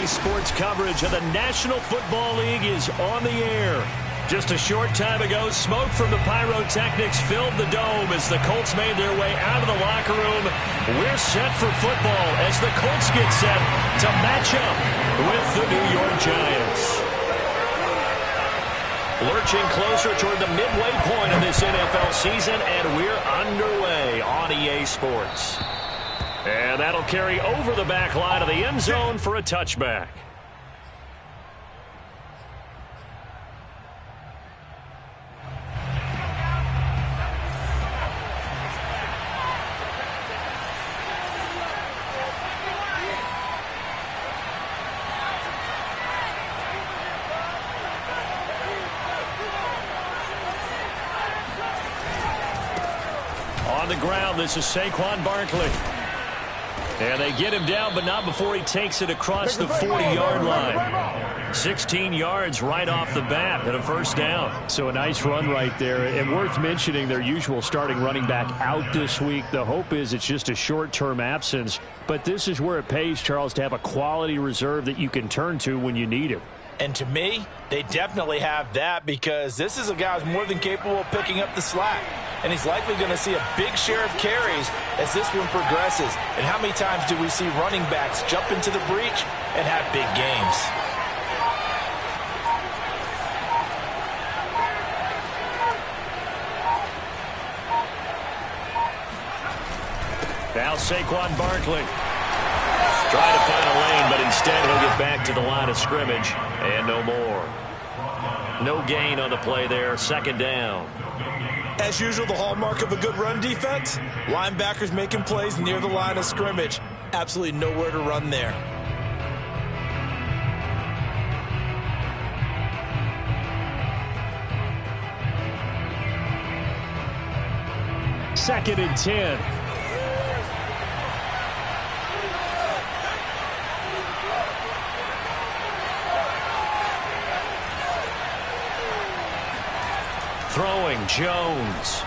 Sports coverage of the National Football League is on the air. Just a short time ago, smoke from the pyrotechnics filled the dome as the Colts made their way out of the locker room. We're set for football as the Colts get set to match up with the New York Giants. Lurching closer toward the midway point of this NFL season, and we're underway on EA Sports. And that'll carry over the back line of the end zone for a touchback. On the ground, this is Saquon Barkley. And they get him down, but not before he takes it across the 40-yard line. 16 yards right off the bat and a first down. So a nice run right there. And worth mentioning, their usual starting running back out this week. The hope is it's just a short-term absence. But this is where it pays, Charles, to have a quality reserve that you can turn to when you need him. And to me, they definitely have that because this is a guy who's more than capable of picking up the slack. And he's likely going to see a big share of carries as this one progresses. And how many times do we see running backs jump into the breach and have big games? Now Saquon Barkley. Trying to find a lane, but instead he'll get back to the line of scrimmage and no more. No gain on the play there, second down. As usual, the hallmark of a good run defense, linebackers making plays near the line of scrimmage. Absolutely nowhere to run there. Second and 10. Throwing, Jones.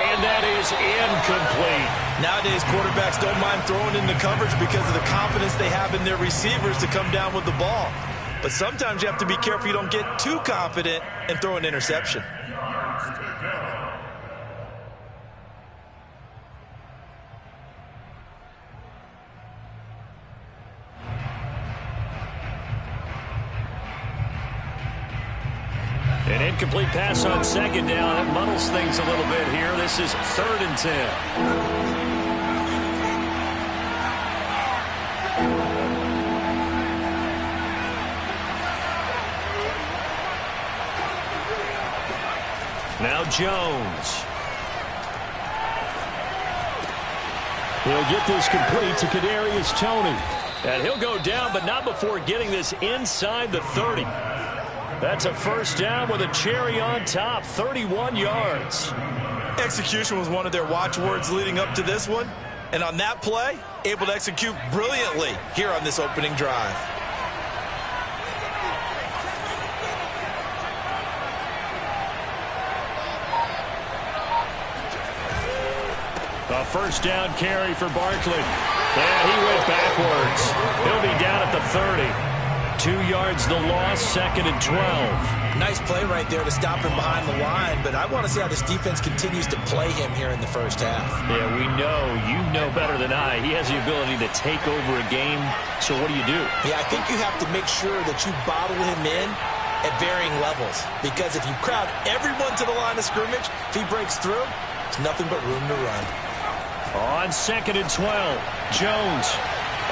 And that is incomplete. Nowadays, quarterbacks don't mind throwing into coverage because of the confidence they have in their receivers to come down with the ball. But sometimes you have to be careful you don't get too confident and throw an interception. An incomplete pass on second down. That muddles things a little bit here. This is third and 10. Now Jones. He'll get this complete to Kadarius Toney. And he'll go down, but not before getting this inside the 30. That's a first down with a cherry on top, 31 yards. Execution was one of their watchwords leading up to this one. And on that play, able to execute brilliantly here on this opening drive. A first down carry for Barkley. Yeah, he went backwards. He'll be down at the 30. 2 yards the loss, second and 12. Nice play right there to stop him behind the line, but I want to see how this defense continues to play him here in the first half. Yeah, we know. You know better than I. He has the ability to take over a game, so what do you do? Yeah, I think you have to make sure that you bottle him in at varying levels, because if you crowd everyone to the line of scrimmage, if he breaks through, there's nothing but room to run. On second and 12, Jones.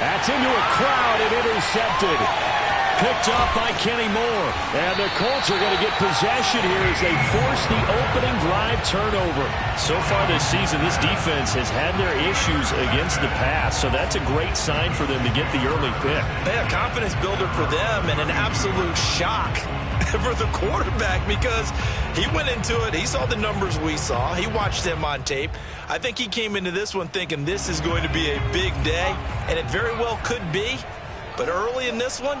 That's into a crowd and intercepted. Picked off by Kenny Moore. And the Colts are going to get possession here as they force the opening drive turnover. So far this season, this defense has had their issues against the pass, so that's a great sign for them to get the early pick. Yeah, confidence builder for them and an absolute shock for the quarterback because he went into it. He saw the numbers we saw. He watched them on tape. I think he came into this one thinking this is going to be a big day, and it very well could be. But early in this one,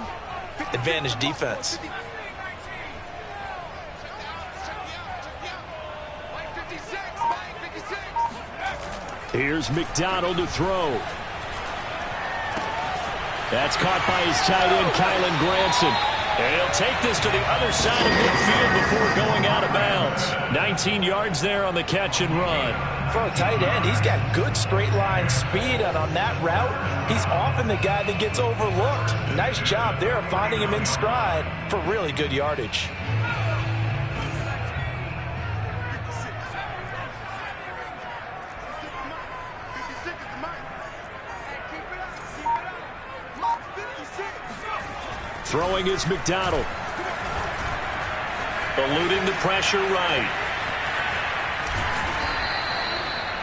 advantage defense. Here's McDonald to throw. That's caught by his tight end, Kylan Granson. And he'll take this to the other side of midfield before going out of bounds. 19 yards there on the catch and run. For a tight end, he's got good straight line speed, and on that route, he's often the guy that gets overlooked. Nice job there of finding him in stride for really good yardage. Throwing is McDonald. Eluding the pressure right.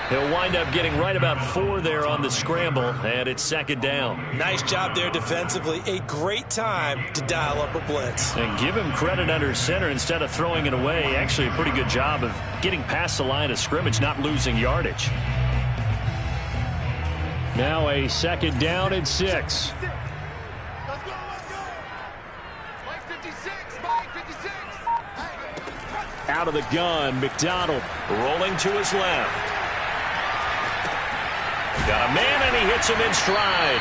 He'll wind up getting right about 4 there on the scramble, and it's second down. Nice job there defensively. A great time to dial up a blitz. And give him credit under center instead of throwing it away. Actually a pretty good job of getting past the line of scrimmage, not losing yardage. Now a second down and 6. Out of the gun, McDonald rolling to his left. Got a man, and he hits him in stride.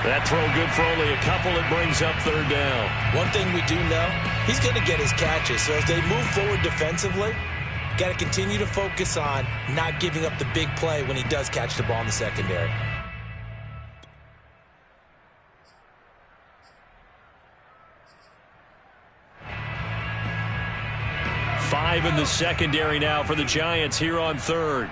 That throw good for only a couple. It brings up third down. One thing we do know, he's going to get his catches. So as they move forward defensively, got to continue to focus on not giving up the big play when he does catch the ball in the secondary. Five in the secondary now for the Giants here on third.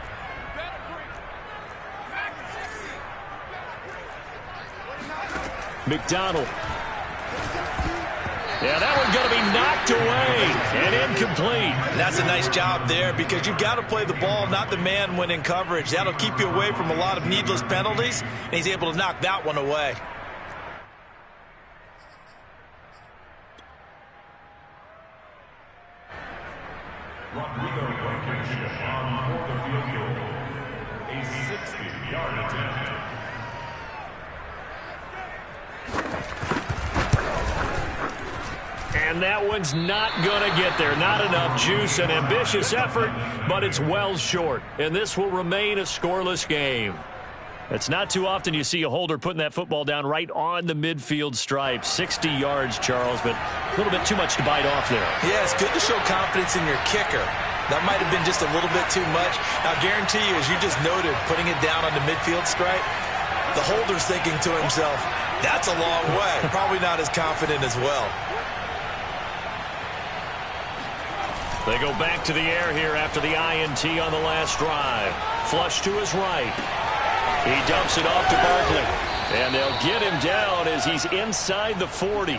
McDonald. Yeah, that one's going to be knocked away and incomplete. That's a nice job there because you've got to play the ball, not the man when in coverage. That'll keep you away from a lot of needless penalties, and he's able to knock that one away. And that one's not going to get there. Not enough juice. An ambitious effort, but it's well short. And this will remain a scoreless game. It's not too often you see a holder putting that football down right on the midfield stripe. 60 yards, Charles, but a little bit too much to bite off there. Yeah, it's good to show confidence in your kicker. That might have been just a little bit too much. I'll guarantee you, as you just noted, putting it down on the midfield stripe, the holder's thinking to himself, that's a long way. Probably not as confident as well. They go back to the air here after the INT on the last drive. Flush to his right. He dumps it off to Barkley. And they'll get him down as he's inside the 40.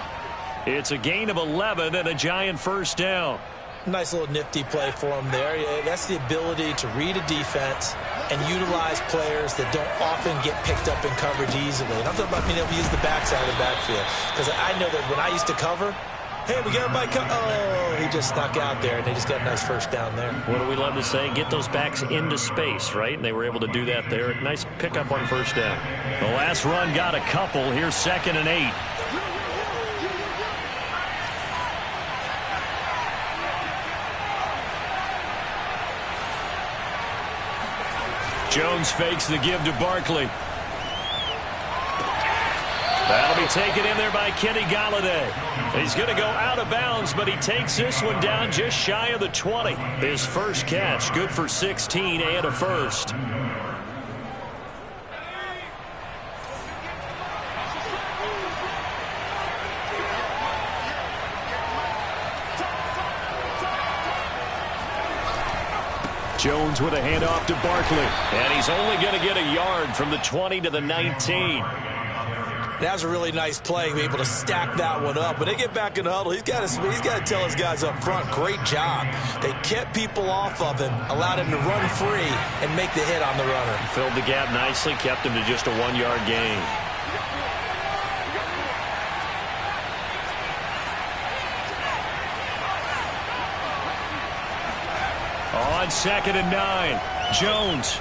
It's a gain of 11 and a Giant first down. Nice little nifty play for him there. That's the ability to read a defense and utilize players that don't often get picked up in coverage easily. And I'm talking about being able to use the backside of the backfield. Because I know that when I used to cover, hey, we got everybody oh, he just snuck out there, and they just got a nice first down there. What do we love to say? Get those backs into space, right? And they were able to do that there. Nice pickup on first down. The last run got a couple. Here's 2nd and 8. Jones fakes the give to Barkley. That'll be taken in there by Kenny Galladay. He's going to go out of bounds, but he takes this one down just shy of the 20. His first catch, good for 16 and a first. Jones with a handoff to Barkley. And he's only going to get a yard from the 20 to the 19. That was a really nice play, be able to stack that one up. When they get back in the huddle, he's got to tell his guys up front, great job. They kept people off of him, allowed him to run free and make the hit on the runner. Filled the gap nicely, kept him to just a 1-yard gain. On 2nd and 9, Jones.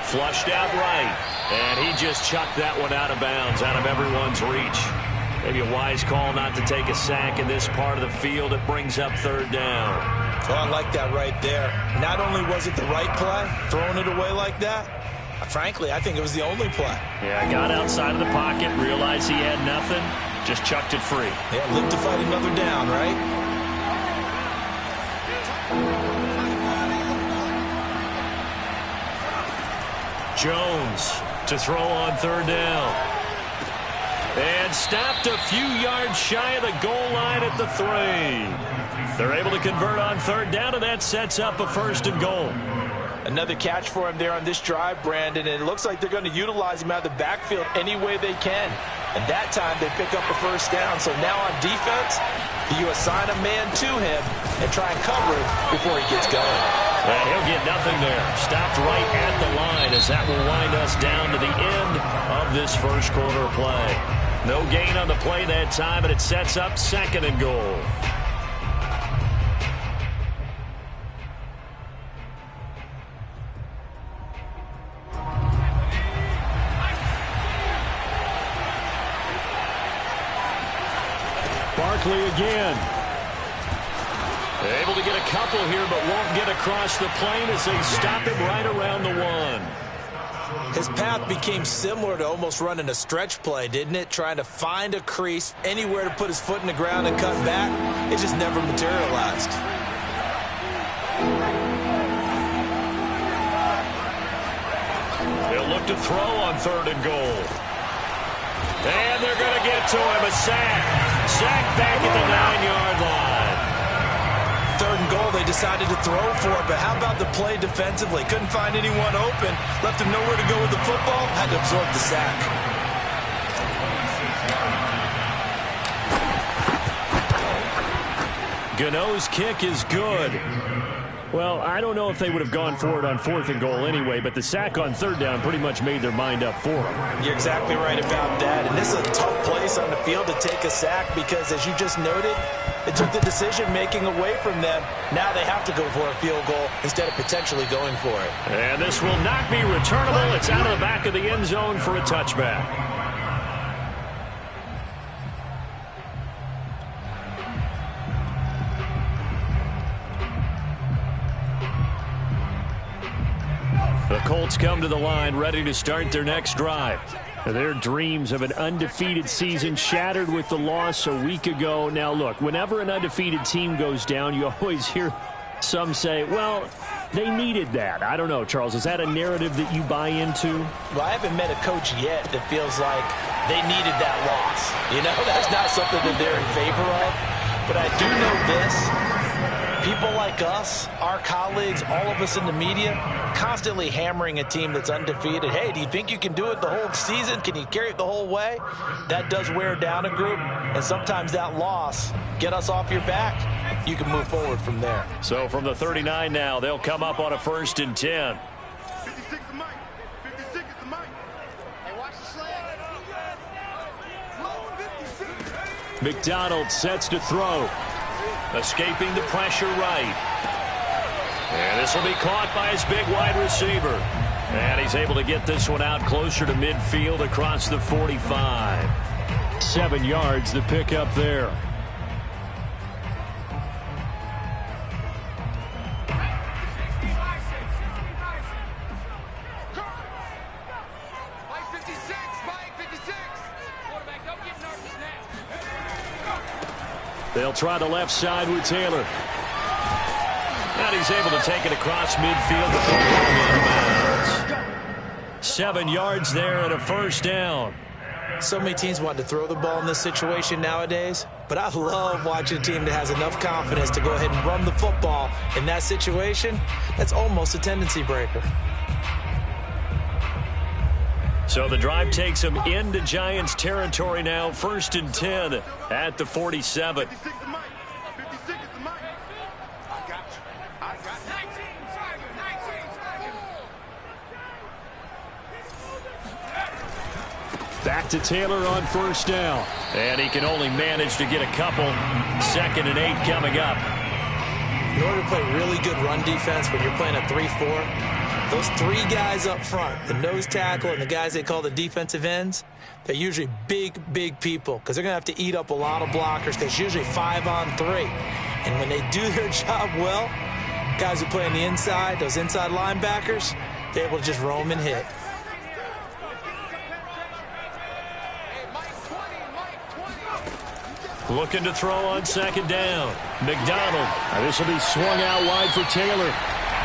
Flushed out right. And he just chucked that one out of bounds, out of everyone's reach. Maybe a wise call not to take a sack in this part of the field. It brings up third down. Oh, I like that right there. Not only was it the right play, throwing it away like that, Frankly, I think it was the only play. Yeah, got outside of the pocket, realized he had nothing, just chucked it free. Yeah, live to fight another down, right? Jones to throw on third down. And stopped a few yards shy of the goal line at the 3. They're able to convert on third down, and that sets up a 1st and goal. Another catch for him there on this drive, Brandon, and it looks like they're going to utilize him out of the backfield any way they can. And that time they pick up a 1st down. So now on defense, you assign a man to him and try and cover him before he gets going. And he'll get nothing there. Stopped right at the line as that will wind us down to the end of this first quarter play. No gain on the play that time, and it sets up 2nd and goal. Barkley again. Able to get a couple here, but won't get across the plane as they stop him right around the 1. His path became similar to almost running a stretch play, didn't it? Trying to find a crease, anywhere to put his foot in the ground and cut back. It just never materialized. They'll look to throw on 3rd and goal. And they're going to get to him. A sack. Sack back at the 9-yard line. 3rd and goal, they decided to throw for it, but how about the play defensively? Couldn't find anyone open, left him nowhere to go with the football, had to absorb the sack. Gano's kick is good. Well, I don't know if they would have gone for it on 4th and goal anyway, but the sack on 3rd down pretty much made their mind up for them. You're exactly right about that, and this is a tough place on the field to take a sack because, as you just noted, it took the decision-making away from them. Now they have to go for a field goal instead of potentially going for it. And this will not be returnable. It's out of the back of the end zone for a touchback. The Colts come to the line ready to start their next drive. Their dreams of an undefeated season shattered with the loss a week ago. Now, look, whenever an undefeated team goes down, you always hear some say, well, they needed that. I don't know, Charles. Is that a narrative that you buy into? Well, I haven't met a coach yet that feels like they needed that loss. You know, that's not something that they're in favor of. But I do know this. People like us, our colleagues, all of us in the media, constantly hammering a team that's undefeated. Hey, do you think you can do it the whole season? Can you carry it the whole way? That does wear down a group, and sometimes that loss, get us off your back, you can move forward from there. So from the 39 now, they'll come up on a 1st and 10. 56 is Mike. 56 is the Mike. Hey, watch the slant. McDonald sets to throw. Escaping the pressure right. And this will be caught by his big wide receiver. And he's able to get this one out closer to midfield across the 45. 7 yards to pick up there. They'll try the left side with Taylor. And he's able to take it across midfield before going out of bounds. 7 yards there and a 1st down. So many teams want to throw the ball in this situation nowadays, but I love watching a team that has enough confidence to go ahead and run the football in that situation. That's almost a tendency breaker. So the drive takes them into Giants territory now. 1st and 10 at the 47. 56 is Mike. 56 is the Mike. I got you. I got you. 19. Back to Taylor on 1st down. And he can only manage to get a couple. 2nd and 8 coming up. In order to play really good run defense when you're playing a 3-4, those 3 guys up front, the nose tackle and the guys they call the defensive ends, they're usually big, big people because they're going to have to eat up a lot of blockers because it's usually 5-on-3. And when they do their job well, guys who play on the inside, those inside linebackers, they're able to just roam and hit. Looking to throw on second down. McDonald. This will be swung out wide for Taylor.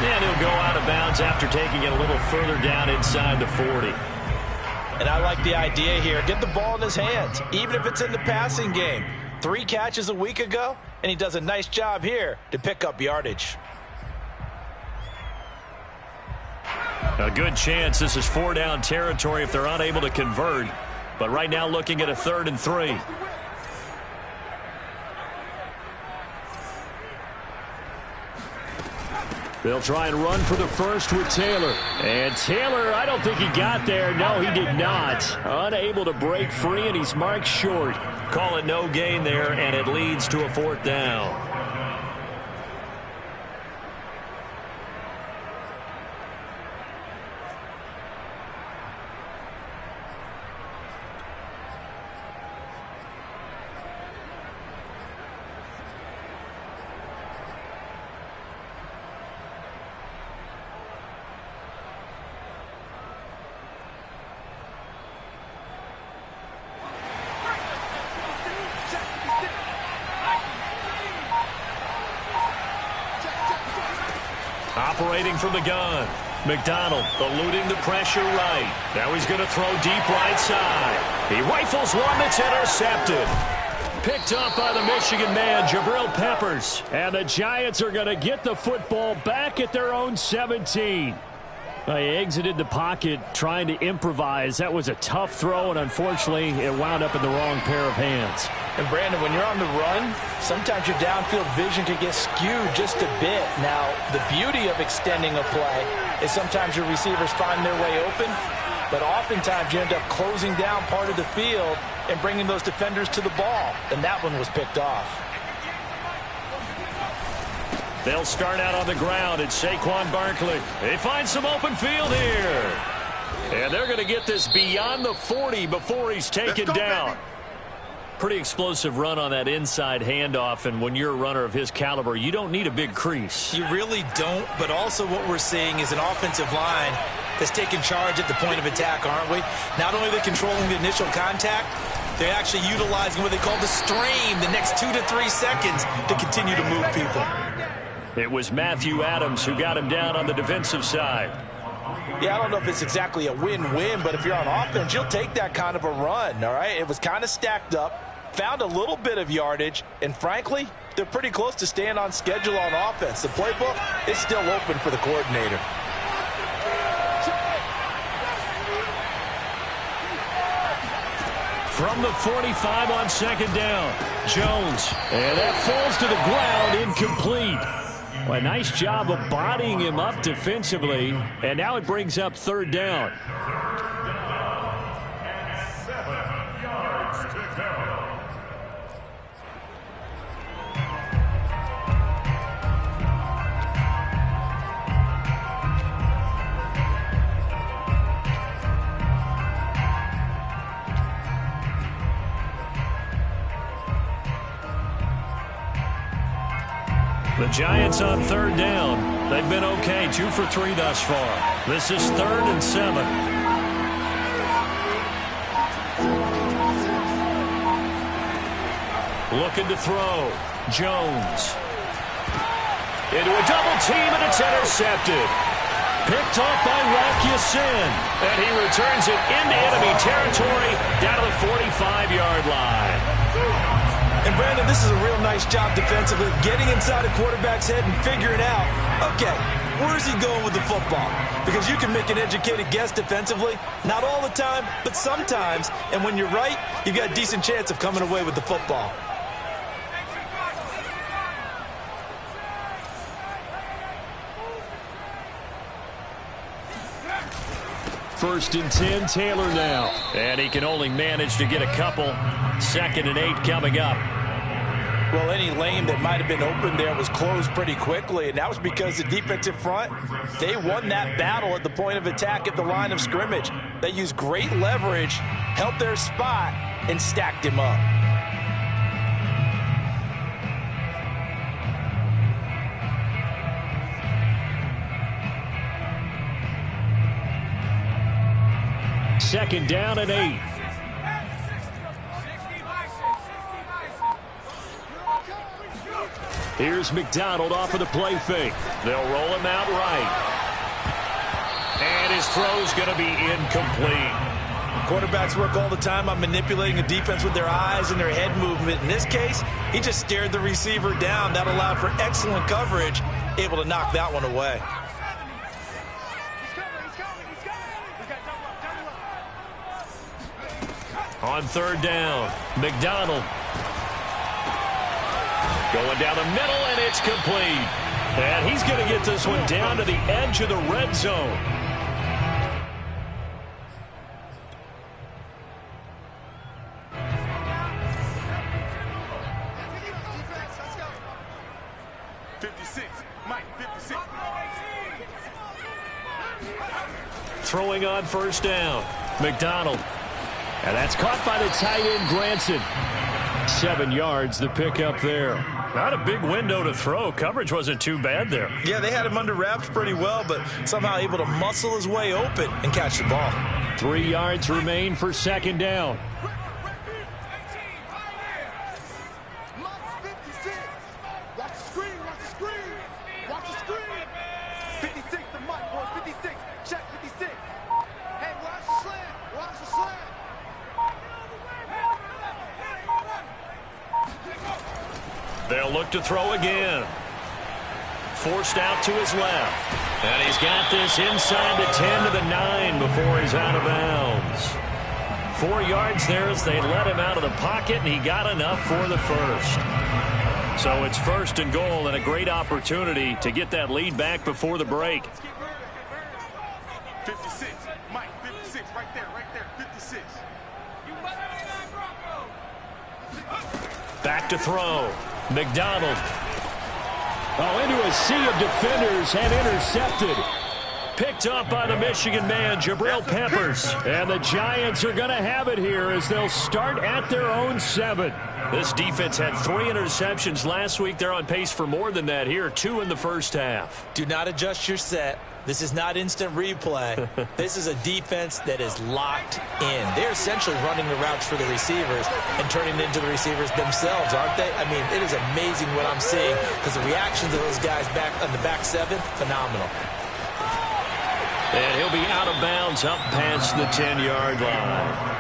And he'll go out of bounds after taking it a little further down inside the 40. And I like the idea here. Get the ball in his hands, even if it's in the passing game. 3 catches a week ago, and he does a nice job here to pick up yardage. A good chance this is 4-down territory if they're unable to convert. But right now looking at a 3rd and 3. They'll try and run for the first with Taylor. And Taylor, I don't think he got there. No, he did not. Unable to break free, and he's marked short. Call it no gain there, and it leads to a 4th down. Operating from the gun. McDonald eluding the pressure right. Now he's going to throw deep right side. He rifles one that's intercepted. Picked up by the Michigan man, Jabril Peppers. And the Giants are going to get the football back at their own 17. They exited the pocket trying to improvise. That was a tough throw, and unfortunately, it wound up in the wrong pair of hands. And, Brandon, when you're on the run, sometimes your downfield vision can get skewed just a bit. Now, the beauty of extending a play is sometimes your receivers find their way open, but oftentimes you end up closing down part of the field and bringing those defenders to the ball, and that one was picked off. They'll start out on the ground. It's Saquon Barkley. They find some open field here. And they're going to get this beyond the 40 before he's taken down. Pretty explosive run on that inside handoff, and when you're a runner of his caliber, you don't need a big crease. You really don't, but also what we're seeing is an offensive line that's taking charge at the point of attack, aren't we? Not only are they controlling the initial contact, they're actually utilizing what they call the stream, the next 2 to 3 seconds to continue to move people. It was Matthew Adams who got him down on the defensive side. Yeah, I don't know if it's exactly a win-win, but if you're on offense, you'll take that kind of a run, all right? It was kind of stacked up, found a little bit of yardage, and frankly, they're pretty close to staying on schedule on offense. The playbook is still open for the coordinator. From the 45 on second down, Jones. And that falls to the ground, incomplete. Well, a nice job of bodying him up defensively, and now it brings up 3rd down. 7 yards to go. The Giants on 3rd down. They've been okay, 2 for 3 thus far. This is 3rd and 7. Looking to throw. Jones. Into a double team, and it's intercepted. Picked off by Rock Ya-Sin. And he returns it into enemy territory down to the 45-yard line. And, Brandon, this is a real nice job defensively, getting inside a quarterback's head and figuring out, okay, where's he going with the football? Because you can make an educated guess defensively, not all the time, but sometimes. And when you're right, you've got a decent chance of coming away with the football. First and 10, Taylor now. And he can only manage to get a couple. 2nd and 8 coming up. Well, any lane that might have been open there was closed pretty quickly, and that was because the defensive front, they won that battle at the point of attack at the line of scrimmage. They used great leverage, held their spot, and stacked him up. Second down and 8. Here's McDonald off of the play fake. They'll roll him out right. And his throw's going to be incomplete. Quarterbacks work all the time on manipulating a defense with their eyes and their head movement. In this case, he just stared the receiver down. That allowed for excellent coverage, able to knock that one away. On third down, McDonald. Going down the middle, and it's complete. And he's going to get this one down to the edge of the red zone. Throwing on first down, McDonald. And that's caught by the tight end, Granson. 7 yards, the pickup there. Not a big window to throw. Coverage wasn't too bad there. Yeah, they had him under wraps pretty well, but somehow able to muscle his way open and catch the ball. 3 yards remain for second down. Watch the screen, watch the screen. Watch the screen. 56, the mic, boys. 56. Check 56. Hey, watch the slant. Watch the slant. They'll look to throw again. Forced out to his left. And he's got this inside the 10 to the 9 before he's out of bounds. 4 yards there as they let him out of the pocket, and he got enough for the first. So it's first and goal, and a great opportunity to get that lead back before the break. 56. Mike, 56. Right there, 56. Back to throw. McDonald. Oh, into a sea of defenders and intercepted. Picked up by the Michigan man, Jabril Peppers. And the Giants are going to have it here as they'll start at their own 7. This defense had 3 interceptions last week. They're on pace for more than that here, 2 in the first half. Do not adjust your set. This is not instant replay. This is a defense that is locked in. They're essentially running the routes for the receivers and turning it into the receivers themselves, aren't they? I mean, it is amazing what I'm seeing because the reactions of those guys back on the back 7, phenomenal. And he'll be out of bounds up past the 10-yard line.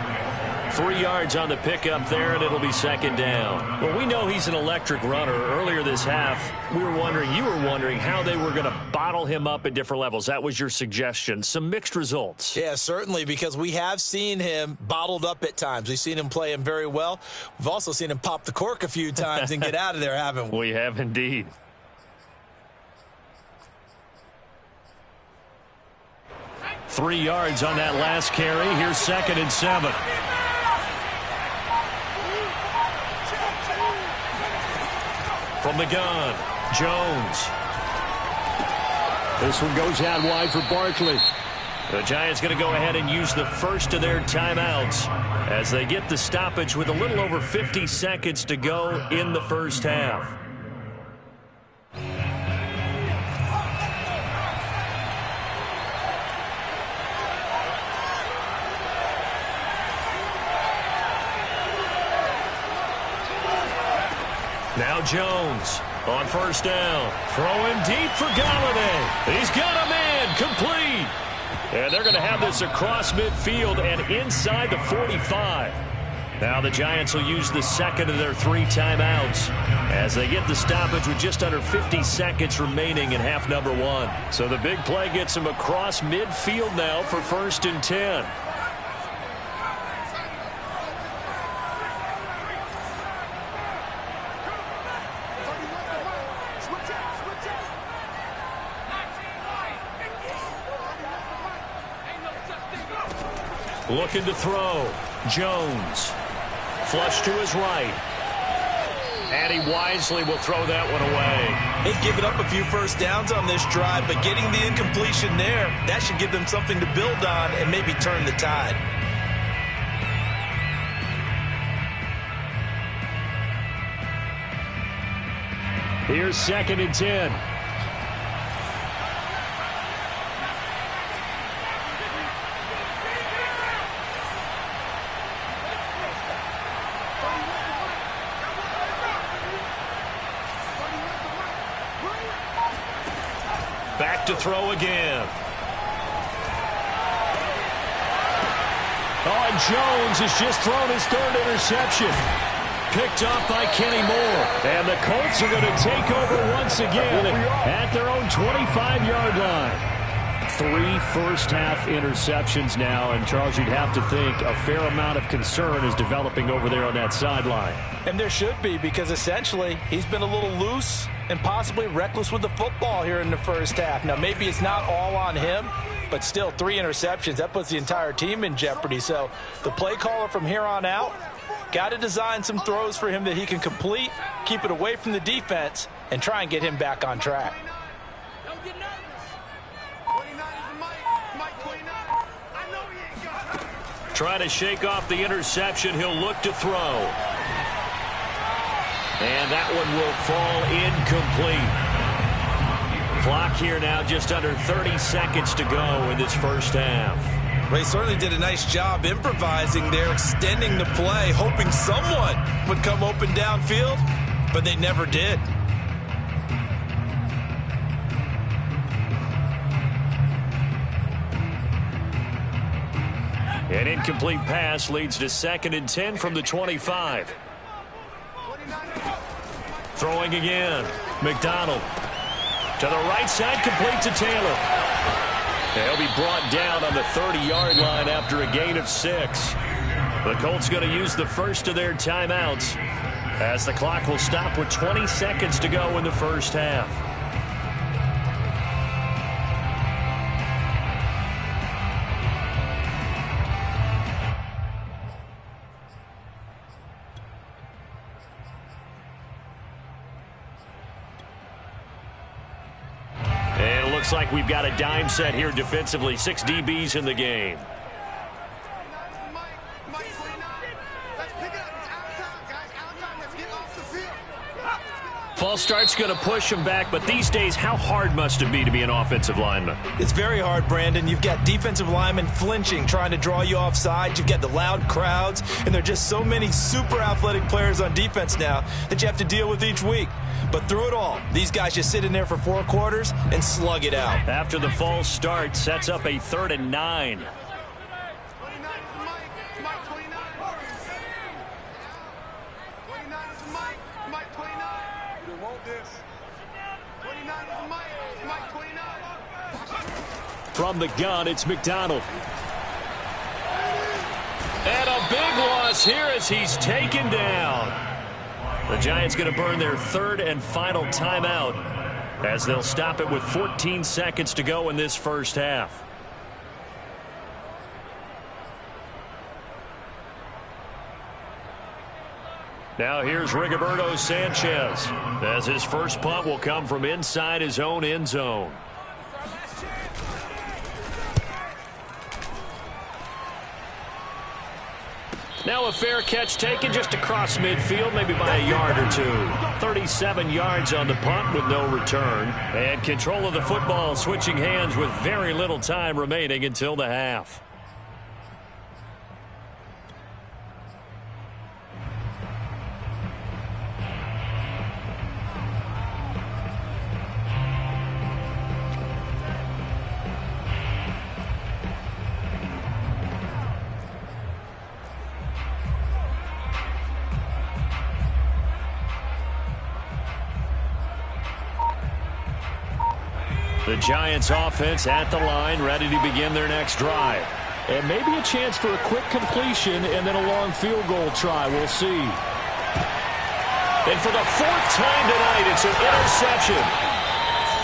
3 yards on the pickup there, and it'll be second down. Well, we know he's an electric runner. Earlier this half, you were wondering how they were going to bottle him up at different levels. That was your suggestion. Some mixed results. Yeah, certainly, because we have seen him bottled up at times. We've seen him play him very well. We've also seen him pop the cork a few times and get out of there, haven't we? We have indeed. Three yards on that last carry. Here's second and 7. From the gun, Jones. This one goes out wide for Barkley. The Giants going to go ahead and use the first of their timeouts as they get the stoppage with a little over 50 seconds to go in the first half. Now Jones on first down. Throwing deep for Galladay. He's got a man complete. And they're going to have this across midfield and inside the 45. Now the Giants will use the second of their 3 timeouts as they get the stoppage with just under 50 seconds remaining in half number 1. So the big play gets them across midfield now for first and 10. Looking to throw. Jones. Flush to his right. And he wisely will throw that one away. They've given up a few first downs on this drive, but getting the incompletion there, that should give them something to build on and maybe turn the tide. Here's second and 10. to throw again. Oh, and Jones has just thrown his third interception. Picked off by Kenny Moore. And the Colts are going to take over once again at their own 25-yard line. 3 first-half interceptions now, and Charles, you'd have to think a fair amount of concern is developing over there on that sideline. And there should be, because essentially he's been a little loose and possibly reckless with the football here in the first half. Now, maybe it's not all on him, but still 3 interceptions. That puts the entire team in jeopardy. So the play caller from here on out got to design some throws for him that he can complete, keep it away from the defense, and try and get him back on track. Trying to shake off the interception. He'll look to throw. And that one will fall incomplete. Clock here now, just under 30 seconds to go in this first half. Ray certainly did a nice job improvising there, extending the play, hoping someone would come open downfield, but they never did. An incomplete pass leads to 2nd and 10 from the 25. Throwing again. McDonald. To the right side, complete to Taylor. They'll be brought down on the 30-yard line after a gain of 6. The Colts going to use the first of their timeouts as the clock will stop with 20 seconds to go in the first half. Looks like we've got a dime set here defensively. 6 DBs in the game. False start's going to push him back, but these days, how hard must it be to be an offensive lineman? It's very hard, Brandon. You've got defensive linemen flinching, trying to draw you off sides. You've got the loud crowds, and there are just so many super athletic players on defense now that you have to deal with each week. But through it all, these guys just sit in there for 4 quarters and slug it out. After the false start, sets up a 3rd and 9. From the gun, it's McDonald. And a big loss here as he's taken down. The Giants going to burn their 3rd and final timeout as they'll stop it with 14 seconds to go in this first half. Now here's Rigoberto Sanchez as his first punt will come from inside his own end zone. Now a fair catch taken just across midfield, maybe by a yard or 2. 37 yards on the punt with no return. And control of the football switching hands with very little time remaining until the half. The Giants offense at the line, ready to begin their next drive. And maybe a chance for a quick completion and then a long field goal try. We'll see. And for the 4th time tonight, it's an interception.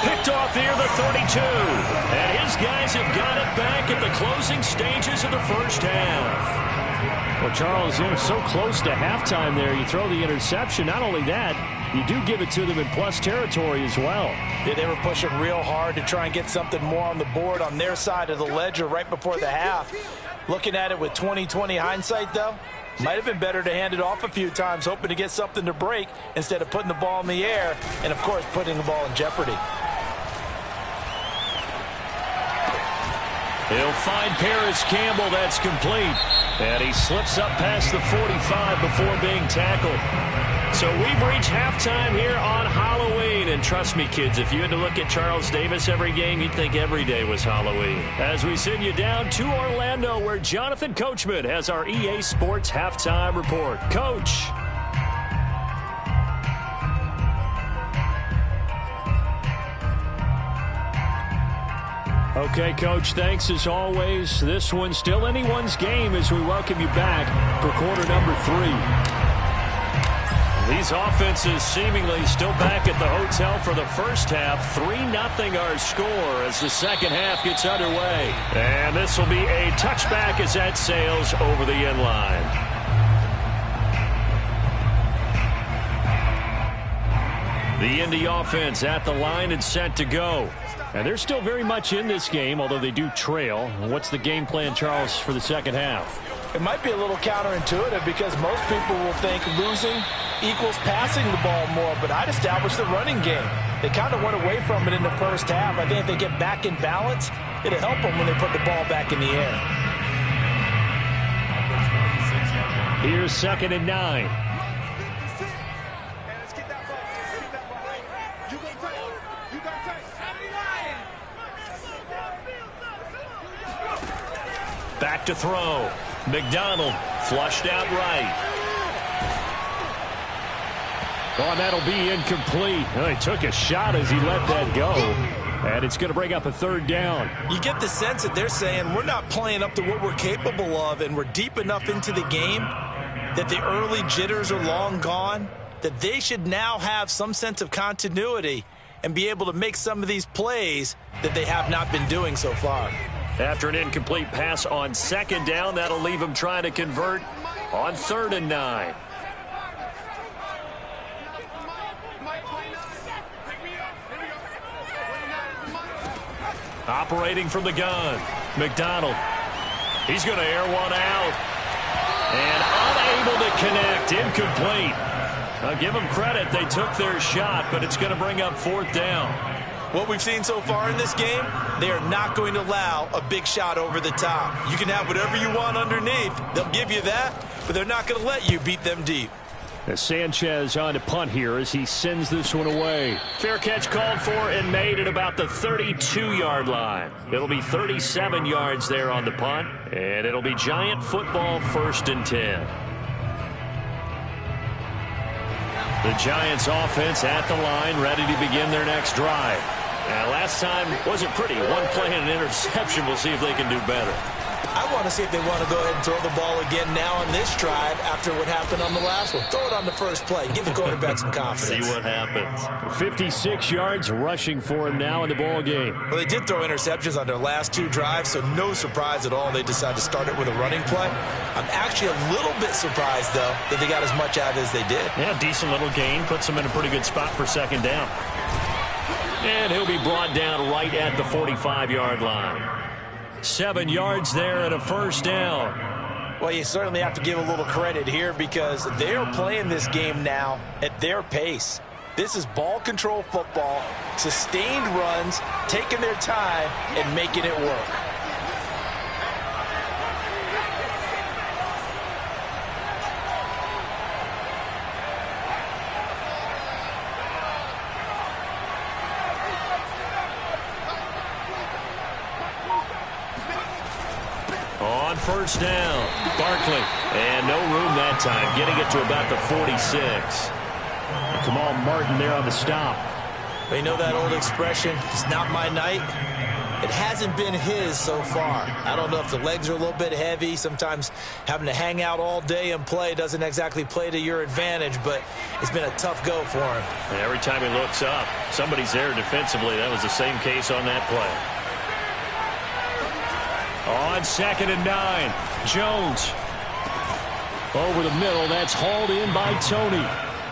Picked off near the 32. And his guys have got it back at the closing stages of the first half. Well, Charles, they're so close to halftime there. You throw the interception. Not only that, you do give it to them in plus territory as well. Yeah, they were pushing real hard to try and get something more on the board on their side of the ledger right before the half. Looking at it with 20/20 hindsight, though, might have been better to hand it off a few times, hoping to get something to break instead of putting the ball in the air and, of course, putting the ball in jeopardy. He'll find Paris Campbell. That's complete. And he slips up past the 45 before being tackled. So we've reached halftime here on Halloween. And trust me, kids, if you had to look at Charles Davis every game, you'd think every day was Halloween. As we send you down to Orlando, where Jonathan Coachman has our EA Sports Halftime Report. Coach. Okay, Coach, thanks as always. This one's still anyone's game as we welcome you back for quarter number 3. These offenses seemingly still back at the hotel for the first half. 3-0 our score as the second half gets underway. And this will be a touchback as that sails over the end line. The Indy offense at the line and set to go. And they're still very much in this game, although they do trail. What's the game plan, Charles, for the second half? It might be a little counterintuitive because most people will think losing equals passing the ball more, but I'd establish the running game. They kind of went away from it in the first half. I think if they get back in balance, it'll help them when they put the ball back in the air. Here's 2nd and 9. Back to throw. McDonald flushed out right. Oh, and that'll be incomplete. Well, he took a shot as he let that go. And it's going to bring up a 3rd down. You get the sense that they're saying we're not playing up to what we're capable of, and we're deep enough into the game that the early jitters are long gone, that they should now have some sense of continuity and be able to make some of these plays that they have not been doing so far. After an incomplete pass on 2nd down, that'll leave them trying to convert on 3rd and 9. Operating from the gun, McDonald. He's going to air one out. And unable to connect, incomplete. I'll give them credit, they took their shot, but it's going to bring up 4th down. What we've seen so far in this game, they are not going to allow a big shot over the top. You can have whatever you want underneath. They'll give you that, but they're not going to let you beat them deep. As Sanchez on to punt here as he sends this one away. Fair catch called for and made at about the 32-yard line. It'll be 37 yards there on the punt, and it'll be Giant football 1st and 10. The Giants offense at the line, ready to begin their next drive. Now, last time wasn't pretty. One play and an interception. We'll see if they can do better. I want to see if they want to go ahead and throw the ball again now on this drive after what happened on the last one. Throw it on the first play. Give the quarterback some confidence. See what happens. 56 yards rushing for him now in the ball game. Well, they did throw interceptions on their last 2 drives, so no surprise at all they decided to start it with a running play. I'm actually a little bit surprised, though, that they got as much out as they did. Yeah, decent little gain. Puts them in a pretty good spot for 2nd down. And he'll be brought down right at the 45-yard line. 7 yards there and a 1st down. Well, you certainly have to give a little credit here because they are playing this game now at their pace. This is ball control football, sustained runs, taking their time and making it work. On 1st down, Barkley. And no room that time, getting it to about the 46. Kamal Martin there on the stop. You know that old expression, it's not my night? It hasn't been his so far. I don't know if the legs are a little bit heavy. Sometimes having to hang out all day and play doesn't exactly play to your advantage, but it's been a tough go for him. And every time he looks up, somebody's there defensively. That was the same case on that play. On 2nd and 9, Jones. Over the middle, that's hauled in by Tony.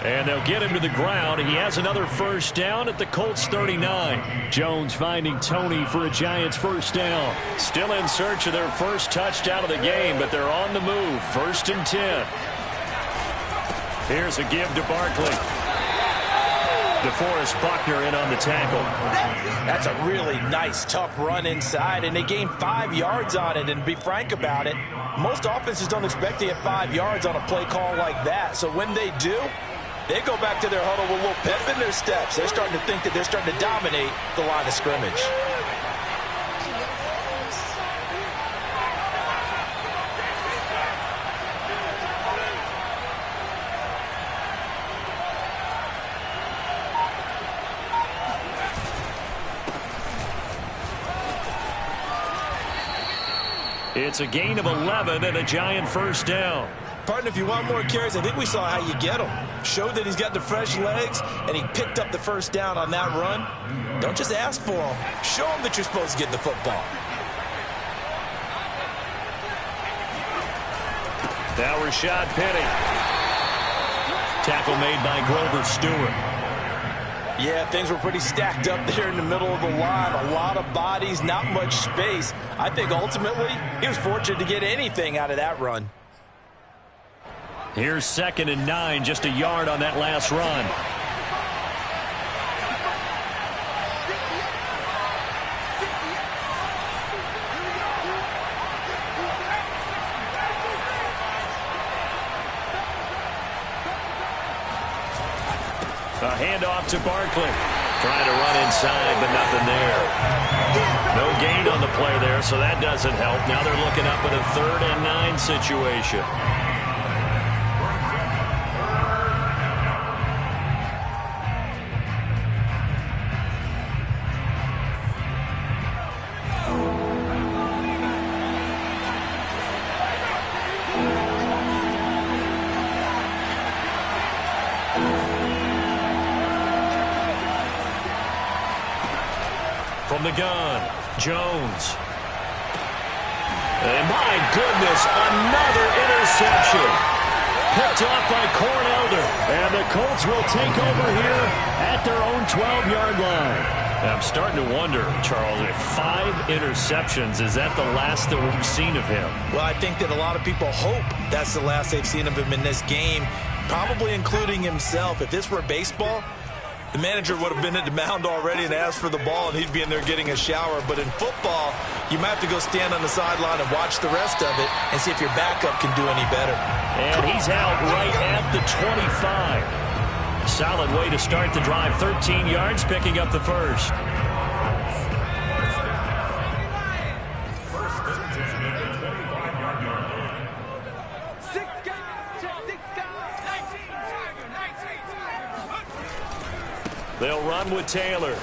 And they'll get him to the ground. He has another 1st down at the Colts 39. Jones finding Tony for a Giants 1st down. Still in search of their first touchdown of the game, but they're on the move. 1st and 10. Here's a give to Barkley. DeForest Buckner in on the tackle. That's a really nice, tough run inside, and they gained 5 yards on it. And to be frank about it, most offenses don't expect to get 5 yards on a play call like that. So when they do, They go back to their huddle with a little pep in their steps. They're starting to think that they're starting to dominate the line of scrimmage. It's a gain of 11 and a giant first down. Partner, if you want more carries, I think we saw how you get him. Showed that he's got the fresh legs, and he picked up the first down on that run. Don't just ask for him. Show him that you're supposed to get the football. Now Rashad Penny. Tackle made by Grover Stewart. Yeah, things were pretty stacked up there in the middle of the line. A lot of bodies, not much space. I think ultimately he was fortunate to get anything out of that run. Here's 2nd and 9, just a yard on that last run. A handoff to Barkley. Trying to run inside, but nothing there. No gain on the play there, so that doesn't help. Now they're looking up at a 3rd and 9 situation. From the gun, Jones. And my goodness, another interception. Picked off by Cornelder. And the Colts will take over here at their own 12-yard line. I'm starting to wonder, Charles, if 5 interceptions, is that the last that we've seen of him? Well, I think that a lot of people hope that's the last they've seen of him in this game, probably including himself. If this were baseball, the manager would have been at the mound already and asked for the ball, and he'd be in there getting a shower. But in football, you might have to go stand on the sideline and watch the rest of it and see if your backup can do any better. And he's out right at the 25. Solid way to start the drive. 13 yards, picking up the first. They'll run with Taylor.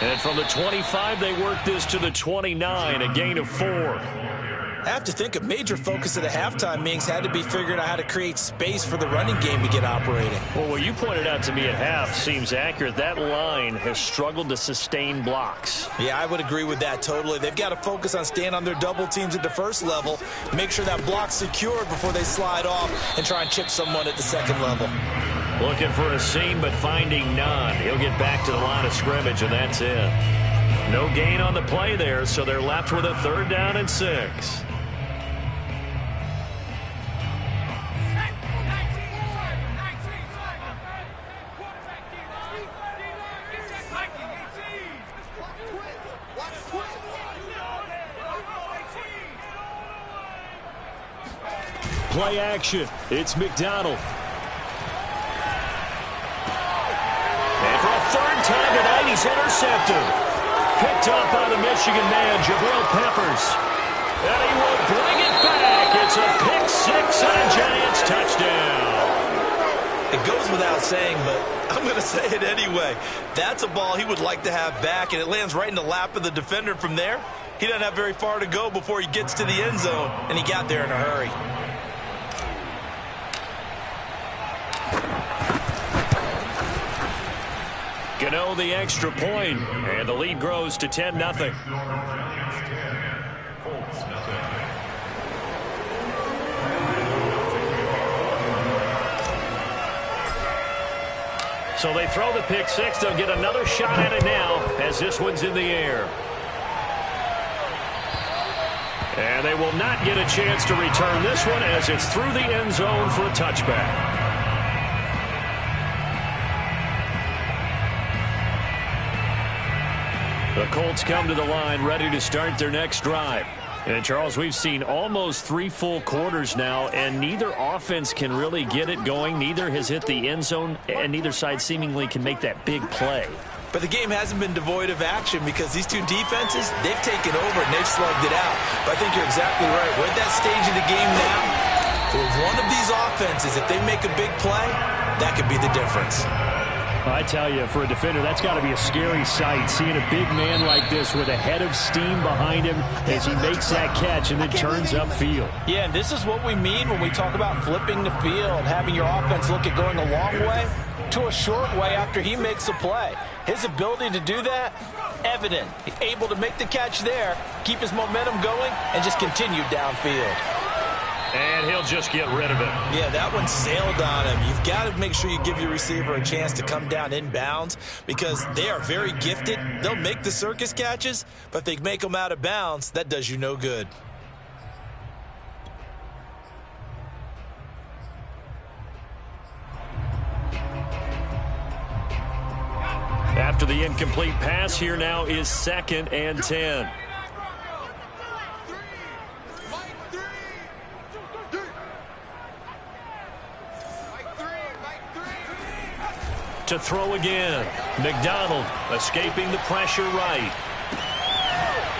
And from the 25, they work this to the 29, a gain of 4. I have to think a major focus of the halftime meetings had to be figuring out how to create space for the running game to get operating. Well, what you pointed out to me at half seems accurate. That line has struggled to sustain blocks. Yeah, I would agree with that totally. They've got to focus on staying on their double teams at the first level, make sure that block's secured before they slide off and try and chip someone at the second level. Looking for a seam, but finding none. He'll get back to the line of scrimmage, and that's it. No gain on the play there, so they're left with a 3rd down and 6. Play action. It's McDonald. And for a 3rd time tonight, he's intercepted. Picked up by the Michigan man, Jabril Peppers. And he will bring it back. It's a pick 6 and a Giants touchdown. It goes without saying, but I'm going to say it anyway. That's a ball he would like to have back, and it lands right in the lap of the defender from there. He doesn't have very far to go before he gets to the end zone, and he got there in a hurry. Gano the extra point, and the lead grows to 10-0. So they throw the pick 6. They'll get another shot at it now as this one's in the air. And they will not get a chance to return this one as it's through the end zone for a touchback. The Colts come to the line ready to start their next drive. And Charles, we've seen almost 3 full quarters now, and neither offense can really get it going. Neither has hit the end zone, and neither side seemingly can make that big play. But the game hasn't been devoid of action because these two defenses, they've taken over and they've slugged it out. But I think you're exactly right. We're at that stage of the game now where one of these offenses, if they make a big play, that could be the difference. I tell you, for a defender, that's got to be a scary sight, seeing a big man like this with a head of steam behind him as he makes that catch and then turns upfield. Yeah, and this is what we mean when we talk about flipping the field, having your offense look at going a long way to a short way after he makes a play. His ability to do that, evident. Able to make the catch there, keep his momentum going, and just continue downfield. And he'll just get rid of it. Yeah, that one sailed on him. You've got to make sure you give your receiver a chance to come down inbounds because they are very gifted. They'll make the circus catches, but if they make them out of bounds, that does you no good. After the incomplete pass, here now is 2nd and 10. To throw again. McDonald escaping the pressure right.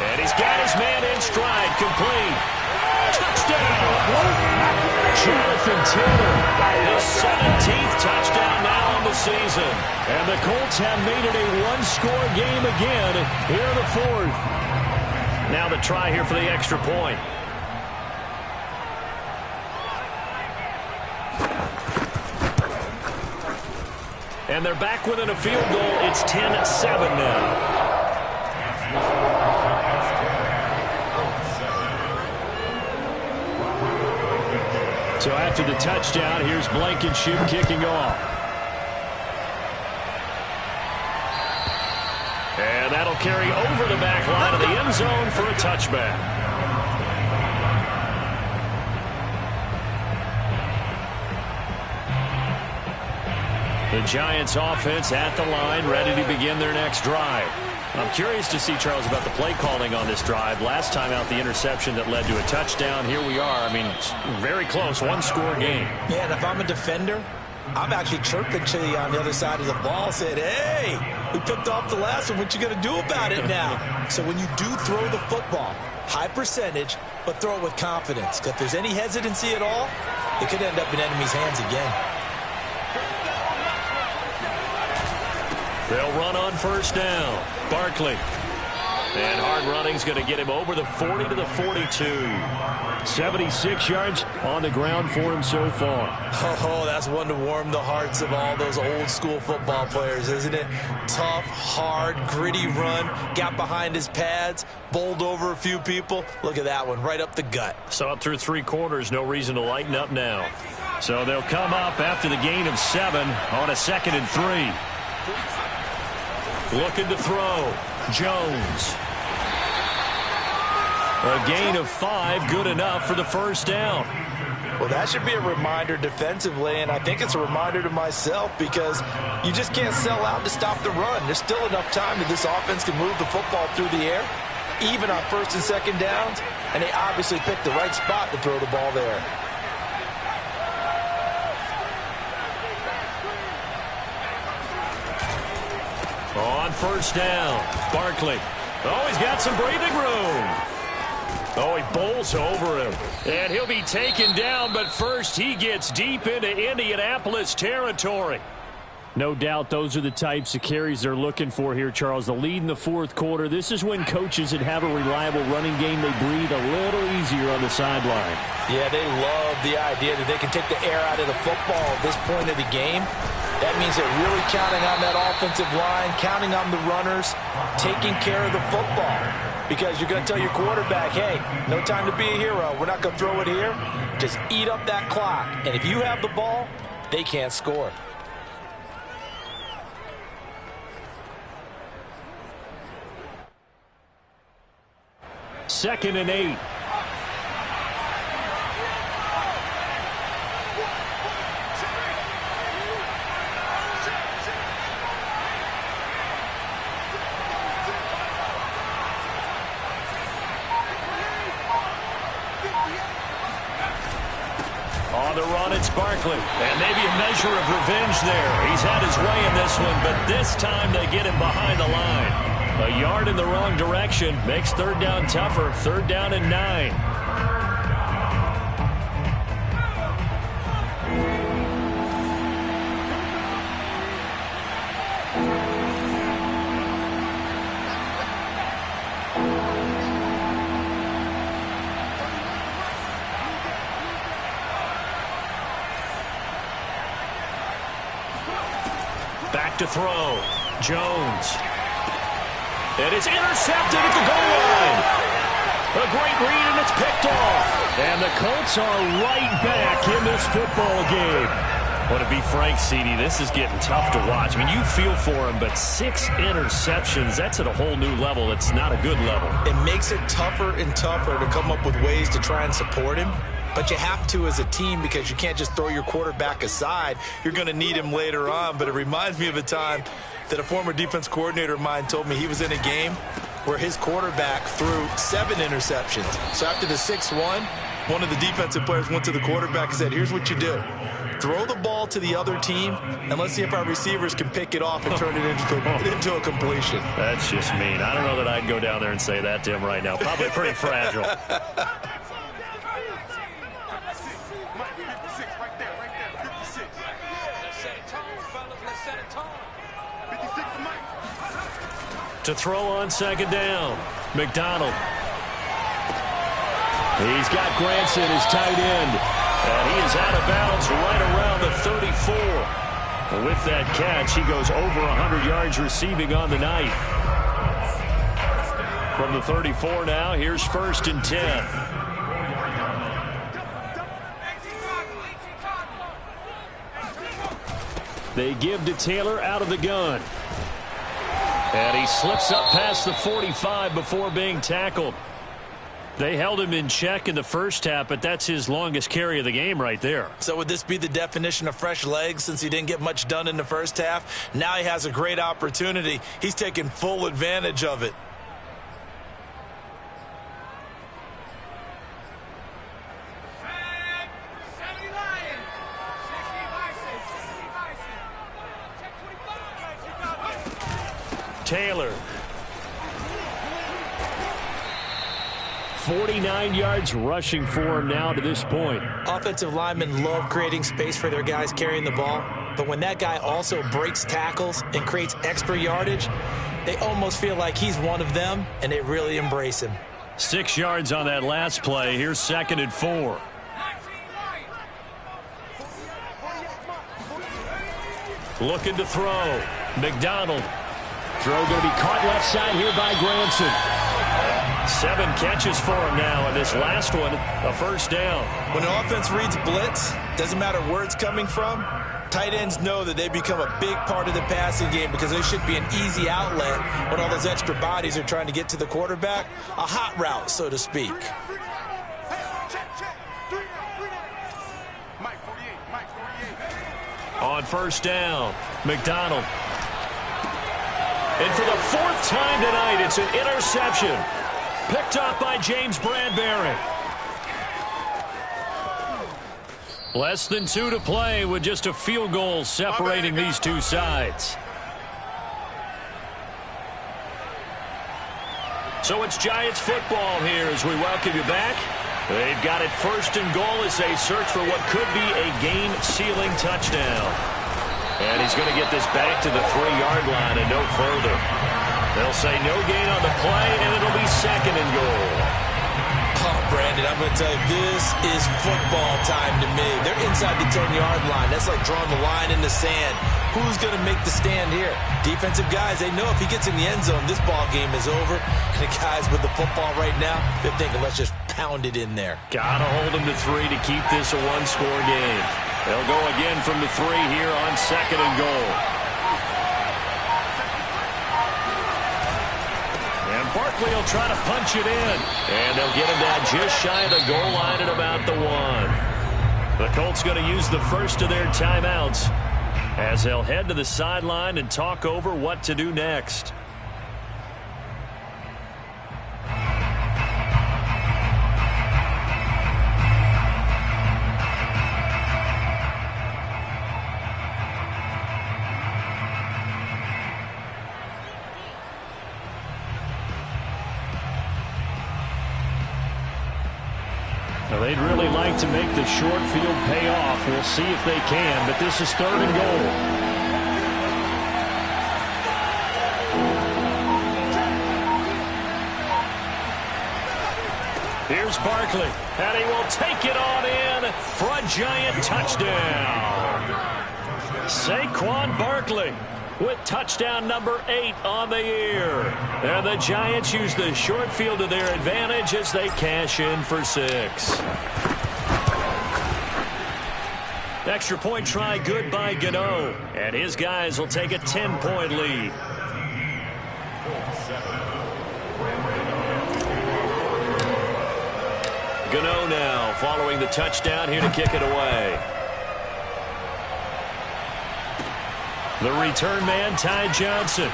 And he's got his man in stride. Complete. Touchdown. Jonathan Taylor. His 17th touchdown now on the season. And the Colts have made it a one-score game again here in the 4th. Now the try here for the extra point. And they're back within a field goal. It's 10-7 now. So after the touchdown, here's Blankenship kicking off. And that'll carry over the back line of the end zone for a touchback. The Giants offense at the line, ready to begin their next drive. I'm curious to see, Charles, about the play calling on this drive. Last time out, the interception that led to a touchdown. Here we are. I mean, it's very close, one-score game. Yeah, and if I'm a defender, I'm actually chirping to you on the other side of the ball, saying, hey, we picked off the last one. What you going to do about it now? So when you do throw the football, high percentage, but throw it with confidence. Because if there's any hesitancy at all, it could end up in enemy's hands again. They'll run on first down. Barkley. And hard running's going to get him over the 40 to the 42. 76 yards on the ground for him so far. Oh, that's one to warm the hearts of all those old school football players, isn't it? Tough, hard, gritty run. Got behind his pads, bowled over a few people. Look at that one, right up the gut. Saw it through 3 quarters. No reason to lighten up now. So they'll come up after the gain of 7 on a 2nd and 3. Looking to throw. Jones. A gain of 5, good enough for the first down. Well, that should be a reminder defensively, and I think it's a reminder to myself because you just can't sell out to stop the run. There's still enough time that this offense can move the football through the air, even on 1st and 2nd downs, and they obviously picked the right spot to throw the ball there. On first down, Barkley. Oh, he's got some breathing room. Oh, he bowls over him. And he'll be taken down, but first he gets deep into Indianapolis territory. No doubt those are the types of carries they're looking for here, Charles. The lead in the 4th quarter. This is when coaches that have a reliable running game, they breathe a little easier on the sideline. Yeah, they love the idea that they can take the air out of the football at this point of the game. That means they're really counting on that offensive line, counting on the runners, taking care of the football. Because you're going to tell your quarterback, hey, no time to be a hero. We're not going to throw it here. Just eat up that clock. And if you have the ball, they can't score. Second and 8. On the run, it's Barkley. And maybe a measure of revenge there. He's had his way in this one, but this time they get him behind the line. A yard in the wrong direction makes third down tougher. Third down and 9. Back to throw. Jones. It is intercepted at the goal line. A great read, and it's picked off. And the Colts are right back in this football game. Well, to be frank, CD, this is getting tough to watch. I mean, you feel for him, but 6 interceptions, that's at a whole new level. It's not a good level. It makes it tougher and tougher to come up with ways to try and support him. But you have to as a team because you can't just throw your quarterback aside. You're going to need him later on. But it reminds me of a time that a former defense coordinator of mine told me he was in a game where his quarterback threw 7 interceptions. So after the 6-1, one of the defensive players went to the quarterback and said, here's what you do. Throw the ball to the other team, and let's see if our receivers can pick it off and turn it into a completion. That's just mean. I don't know that I'd go down there and say that to him right now. Probably pretty fragile. To throw on second down, McDonald. He's got Granson, his tight end. And he is out of bounds right around the 34. And with that catch, he goes over 100 yards receiving on the night. From the 34 now, here's 1st and 10. They give to Taylor out of the gun. And he slips up past the 45 before being tackled. They held him in check in the first half, but that's his longest carry of the game right there. So would this be the definition of fresh legs since he didn't get much done in the first half? Now he has a great opportunity. He's taking full advantage of it. Taylor. 49 yards rushing for him now to this point. Offensive linemen love creating space for their guys carrying the ball, but when that guy also breaks tackles and creates extra yardage, they almost feel like he's one of them, and they really embrace him. 6 yards on that last play. Here's 2nd and 4. Looking to throw. McDonald. Throw going to be caught left side here by Granson. 7 catches for him now, and this last one, a first down. When an offense reads blitz, doesn't matter where it's coming from, tight ends know that they become a big part of the passing game because they should be an easy outlet when all those extra bodies are trying to get to the quarterback. A hot route, so to speak. On first down, McDonald. And for the 4th time tonight, it's an interception. Picked up by James Bradbury. Less than 2 to play with just a field goal separating these two sides. So it's Giants football here as we welcome you back. They've got it 1st and goal as they search for what could be a game-sealing touchdown. And he's going to get this back to the 3-yard line and no further. They'll say no gain on the play, and it'll be 2nd and goal. Oh, Brandon, I'm going to tell you, this is football time to me. They're inside the 10-yard line. That's like drawing the line in the sand. Who's going to make the stand here? Defensive guys, they know if he gets in the end zone, this ball game is over. And the guys with the football right now, they're thinking, let's just pound it in there. Got to hold them to 3 to keep this a 1-score game. They'll go again from the 3 here on 2nd and goal. And Barkley will try to punch it in. And they'll get him down just shy of the goal line at about the 1. The Colts going to use the first of their timeouts as they'll head to the sideline and talk over what to do next. Well, they'd really like to make the short field pay off. We'll see if they can, but this is 3rd and goal. Here's Barkley, and he will take it on in for a giant touchdown. Saquon Barkley with touchdown number 8 on the year. And the Giants use the short field to their advantage as they cash in for 6. Extra point try good by Gano. And his guys will take a 10-point lead. Gano now following the touchdown here to kick it away. The return man, Ty Johnson.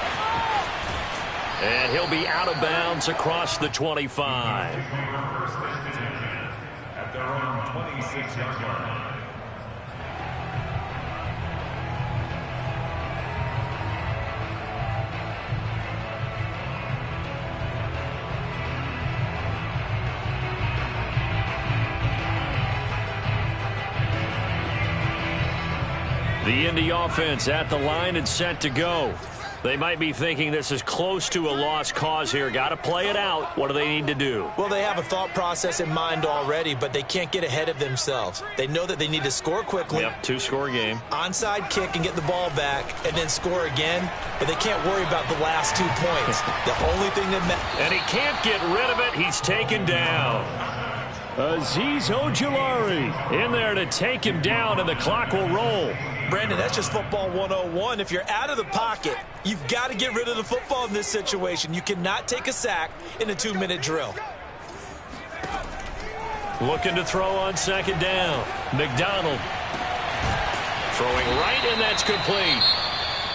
And he'll be out of bounds across the 25. At their own 26-yard line. The Indy offense at the line and set to go. They might be thinking this is close to a lost cause here. Got to play it out. What do they need to do? Well, they have a thought process in mind already, but they can't get ahead of themselves. They know that they need to score quickly. Yep, 2-score game. Onside kick and get the ball back and then score again, but they can't worry about the last 2 points. The only thing that matters. And he can't get rid of it. He's taken down. Azeez Ojulari in there to take him down, and the clock will roll. Brandon, that's just football 101. If you're out of the pocket, you've got to get rid of the football in this situation. You cannot take a sack in a 2-minute drill. Looking to throw on 2nd down. McDonald throwing right, and that's complete.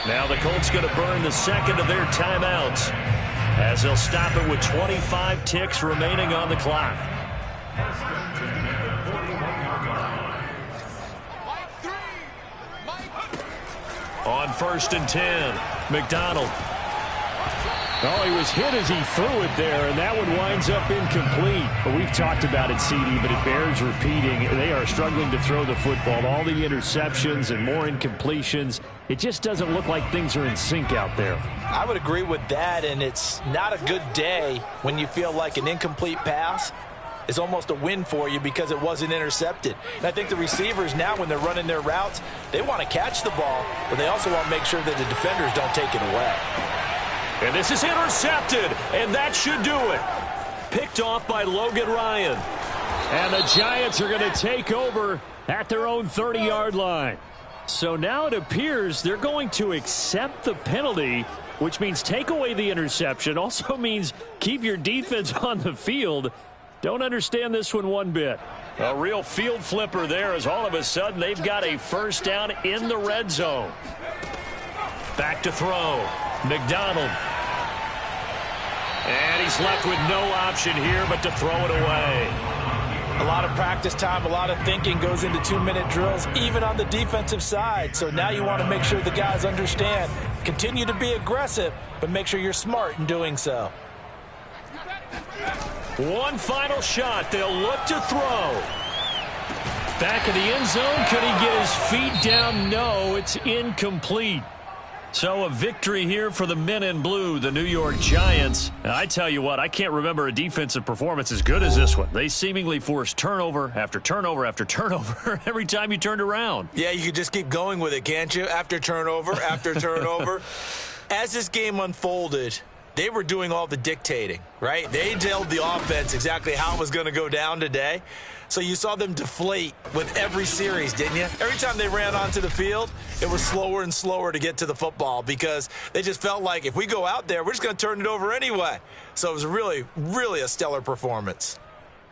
Now the Colts going to burn the 2nd of their timeouts as they'll stop it with 25 ticks remaining on the clock. On 1st and 10, McDonald. Oh, he was hit as he threw it there, and that one winds up incomplete. But we've talked about it, CD, but it bears repeating. They are struggling to throw the football. All the interceptions and more incompletions. It just doesn't look like things are in sync out there. I would agree with that, and it's not a good day when you feel like an incomplete pass is almost a win for you because it wasn't intercepted. And I think the receivers now, when they're running their routes, they want to catch the ball, but they also want to make sure that the defenders don't take it away. And this is intercepted, and that should do it. Picked off by Logan Ryan. And the Giants are going to take over at their own 30-yard line. So now it appears they're going to accept the penalty, which means take away the interception. Also means keep your defense on the field. Don't understand this one bit. A real field flipper there as all of a sudden they've got a 1st down in the red zone. Back to throw. McDonald. And he's left with no option here but to throw it away. A lot of practice time, a lot of thinking goes into 2-minute drills, even on the defensive side. So now you want to make sure the guys understand. Continue to be aggressive, but make sure you're smart in doing so. One final shot. They'll look to throw. Back in the end zone. Could he get his feet down? No, it's incomplete. So a victory here for the men in blue, the New York Giants. And I tell you what, I can't remember a defensive performance as good as this one. They seemingly forced turnover after turnover after turnover every time you turned around. Yeah, you could just keep going with it, can't you? After turnover, after turnover. As this game unfolded, they were doing all the dictating, right? They told the offense exactly how it was going to go down today. So you saw them deflate with every series, didn't you? Every time they ran onto the field, it was slower and slower to get to the football because they just felt like if we go out there, we're just going to turn it over anyway. So it was really, really a stellar performance.